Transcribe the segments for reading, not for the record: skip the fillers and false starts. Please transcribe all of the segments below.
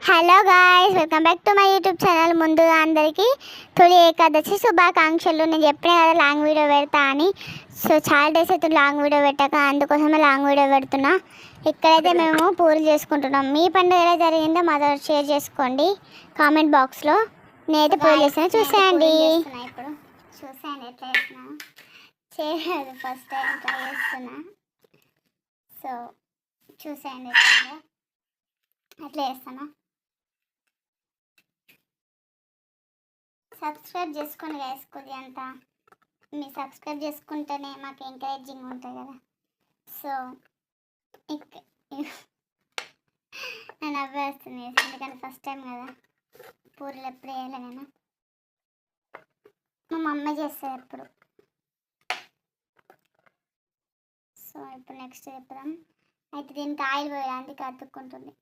Hello guys, welcome back to my YouTube channel. ముందుగా అందరికీ తొలి ఏకాదశి శుభాకాంక్షలు. నేను చెప్పిన కదా లాంగ్ వీడియో పెడతా అని. సో చాలా డేస్ అయితే లాంగ్ వీడియో పెట్టాక అందుకోసమే లాంగ్ వీడియో పెడుతున్నా. ఇక్కడైతే మేము పూజలు చేసుకుంటున్నాం. మీ పండుగ ఎలా జరిగిందో మాతో షేర్ చేసుకోండి కామెంట్ బాక్స్లో. నేనైతే పూజ చేస్తాను, చూసేయండి. ఇప్పుడు చూసేయండి ఎట్లా చేస్తున్నాను. చేయలేదు, ఫస్ట్ టైం ట్రై చేస్తున్నా. సో చూసేయండి అట్లా చేస్తాను. సబ్స్క్రైబ్ చేసుకోండి గైస్. కొద్దిగా అంతా మీరు సబ్స్క్రైబ్ చేసుకుంటేనే మాకు ఎంకరేజింగ్ ఉంటుంది కదా. సో నేను అవ్వేస్తుంది ఎందుకంటే ఫస్ట్ టైం కదా, పూరీలు ఎప్పుడు వేయాలి నేను. మా మమ్మీ చేస్తుంది ఎప్పుడు. సో ఇప్పుడు నెక్స్ట్ చెప్దాం. అయితే దీనికి ఆయిల్ పోయాలి, అందుకే అతుక్కుంటుంది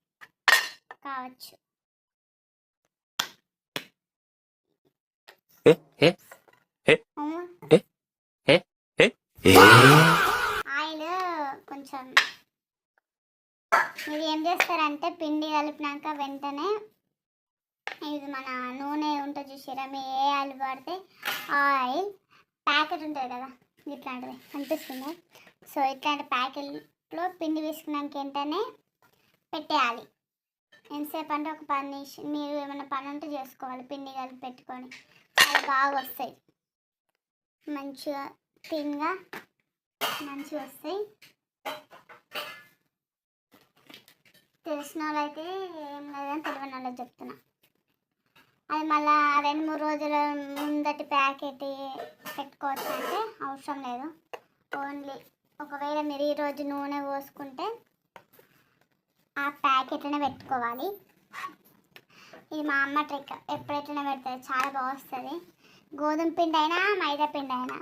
కావచ్చు. ఆయిల్ కొంచెం మీరు ఏం చేస్తారంటే పిండి కలిపినాక వెంటనే ఇది మన నూనె ఉంటుంది చూసారా, మీరు ఏ ఆయిల్ పడితే ఆయిల్ ప్యాకెట్ ఉంటుంది కదా, ఇట్లాంటిది కనిపిస్తుంది. సో ఇట్లాంటి ప్యాకెట్లో పిండి వేసుకున్నాక వెంటనే పెట్టేయాలి. ఎంతసేపు అంటే ఒక 10 నిమిషాలు. మీరు ఏమైనా పని ఉంటే చేసుకోవాలి, పిండి కలిపి పెట్టుకొని. అవి బాగా వస్తాయి, మంచిగా థిన్గా మంచిగా వస్తాయి. తెలిసిన వాళ్ళు అయితే ఏం లేదని తెలియని వాళ్ళకి చెప్తున్నా. అది మళ్ళీ 2-3 రోజుల ముందటి ప్యాకెట్ పెట్టుకోవచ్చు అంటే అవసరం లేదు. ఓన్లీ ఒకవేళ మీరు ఈరోజు నూనె పోసుకుంటే ఆ ప్యాకెట్లోనే పెట్టుకోవాలి. ఇది మా అమ్మ ట్రిక్, ఎప్పుడైతేనే పెడతారు, చాలా బాగా వస్తుంది. గోధుమ పిండి అయినా మైదా పిండి అయినా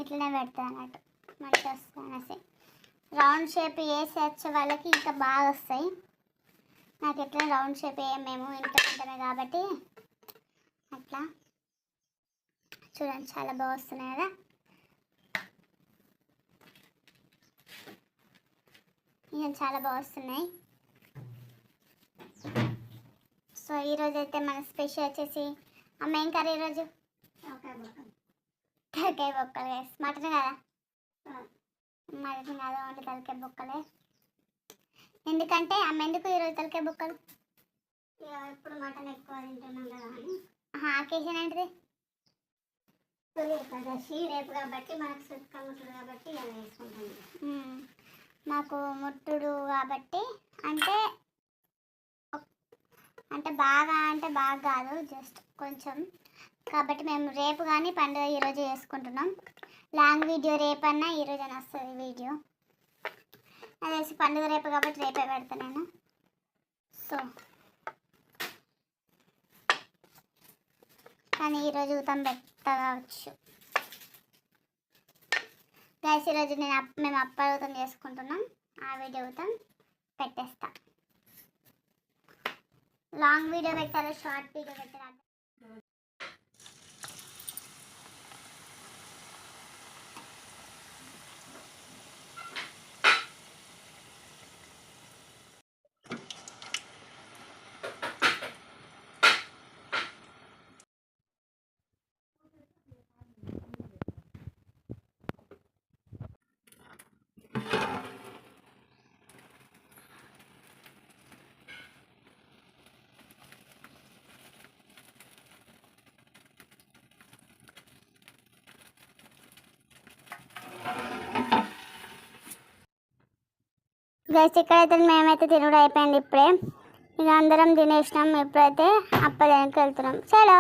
ఇట్లనే పెడతారు అన్నట్టు, మంచిగా వస్తుంది అనేసి. రౌండ్ షేప్ వేసేచ్చే వాళ్ళకి ఇంకా బాగా వస్తాయి. నాకు ఎట్లా రౌండ్ షేప్ మేము ఇంట్లో ఉంటామే కాబట్టి అట్లా. చూడండి చాలా బాగా వస్తున్నాయి కదా. ఇంకా చాలా బాగా వస్తున్నాయి. సో ఈరోజు అయితే మన స్పెషల్ వచ్చేసి అమ్మ ఏం కర్రీ ఈరోజు? తలకాయ బొక్కలు. మటన్ కదా, మటన్ కాదు, ఓన్లీ తలకాయ బొక్కలే. ఎందుకంటే అమ్మ ఎందుకు ఈరోజు తలకాయ బొక్కలు? ఎప్పుడు మటన్ ఎక్కువ తింటున్నాం కదా అని. అకేషన్ ఏంటిది? ఏకాదశి రేపు కాబట్టి మనకు సుక్క ముట్టుడు కాబట్టి ఇలా వేసుకుంటాం. మాకు ముట్టుడు కాబట్టి అంటే బాగా కాదు, జస్ట్ కొంచెం. కాబట్టి మేము రేపు కానీ పండుగ ఈరోజు చేసుకుంటున్నాం. లాంగ్ వీడియో రేపన్నా ఈరోజు అని వస్తుంది వీడియో. అదేసి పండుగ రేపు కాబట్టి రేపే పెడతాను నేను. సో కానీ ఈరోజు ఊతం పెట్టవచ్చు గైస్. ఈరోజు మేము అప్పలూతం చేసుకుంటున్నాం. ఆ వీడియో ఊతం పెట్టేస్తా. లాంగ్ వీడియో పెట్టాలి, షార్ట్ వీడియో పెట్టాలి. గైస్ ఇక్కడైతే మేమైతే తినడం అయిపోయింది ఇప్పుడే. ఇక అందరం తినేసినాం. ఇప్పుడైతే అప్పదానికి వెళ్తున్నాం. చలో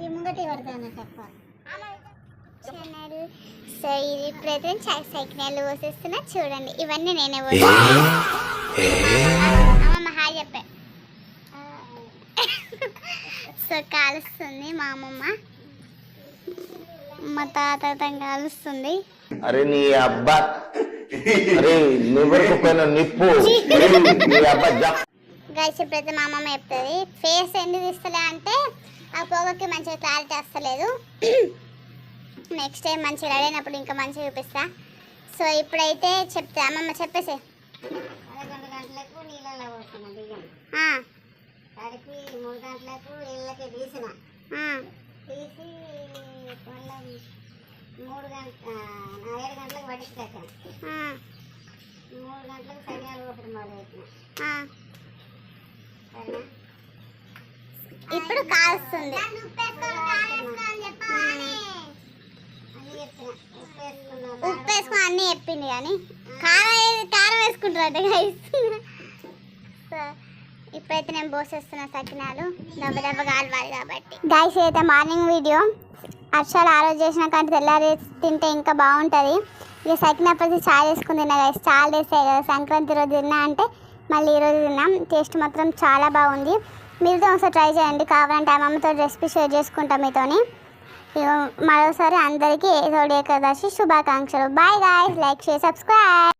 ఈ ముంగటి పడతాను తప్ప. సో ఇది ఇప్పుడైతే సైకిల్ పోసేస్తున్నా చూడండి. ఇవన్నీ నేనే హాయ్ చెప్పే. సో కాలుస్తుంది మా అమ్మమ్మ, మా తాత కాలుస్తుంది. అరే నీ అబ్బా, అరే నిప్పు గైస్ ఇప్పుడైతే మా అమ్మమ్మ చెప్తుంది ఫేస్ ఎందుకు తీస్తలే అంటే ఆ పొగకి మంచిగా క్లారిటీ వస్తలేదు. నెక్స్ట్ టైం మంచిగా రెడీ అయినప్పుడు ఇంకా మంచిగా చూపిస్తా. సో ఇప్పుడైతే చెప్తా అమ్మమ్మ చెప్పేసి 11 గంటలకు నీళ్ళలో పోసిన బియ్యం తడిపి 3 గంటలకు నీళ్ళకి తీసిన తీసి మళ్ళీ 7 గంటలకు పట్టించాను. 3 గంటలకు సరియాలు ఒకటి మొదలెట్టిన. సరేనా? ఇప్పుడు కాస్తుంది. అని చెప్పిన ఉప్పు వేసుకుని అన్నీ చెప్పింది కానీ కారం వేసుకుంటారంట గైస్. సో ఇప్పుడైతే నేను పోసేస్తున్నా సకినాలు దెబ్బ దెబ్బ కాలవాలి కాబట్టి. గైస్ అయితే మార్నింగ్ వీడియో అక్షరాలు ఆ రోజు చేసిన కానీ తెల్లారి తింటే ఇంకా బాగుంటుంది. ఇక సకినప్పటి చాయ్ వేసుకుని తిన్నా గైస్. చాలా వేస్తాయి కదా సంక్రాంతి రోజు తిన్నా అంటే మళ్ళీ ఈరోజు తిన్నాం. టేస్ట్ మాత్రం చాలా బాగుంది. మీరుతో ఒకసారి ట్రై చేయండి. కావాలంటే అమ్మమ్మతో రెసిపీ షేర్ చేసుకుంటాం మీతోని. మరోసారి అందరికీ తొలి ఏకాదశి శుభాకాంక్షలు. Bye guys, like share subscribe.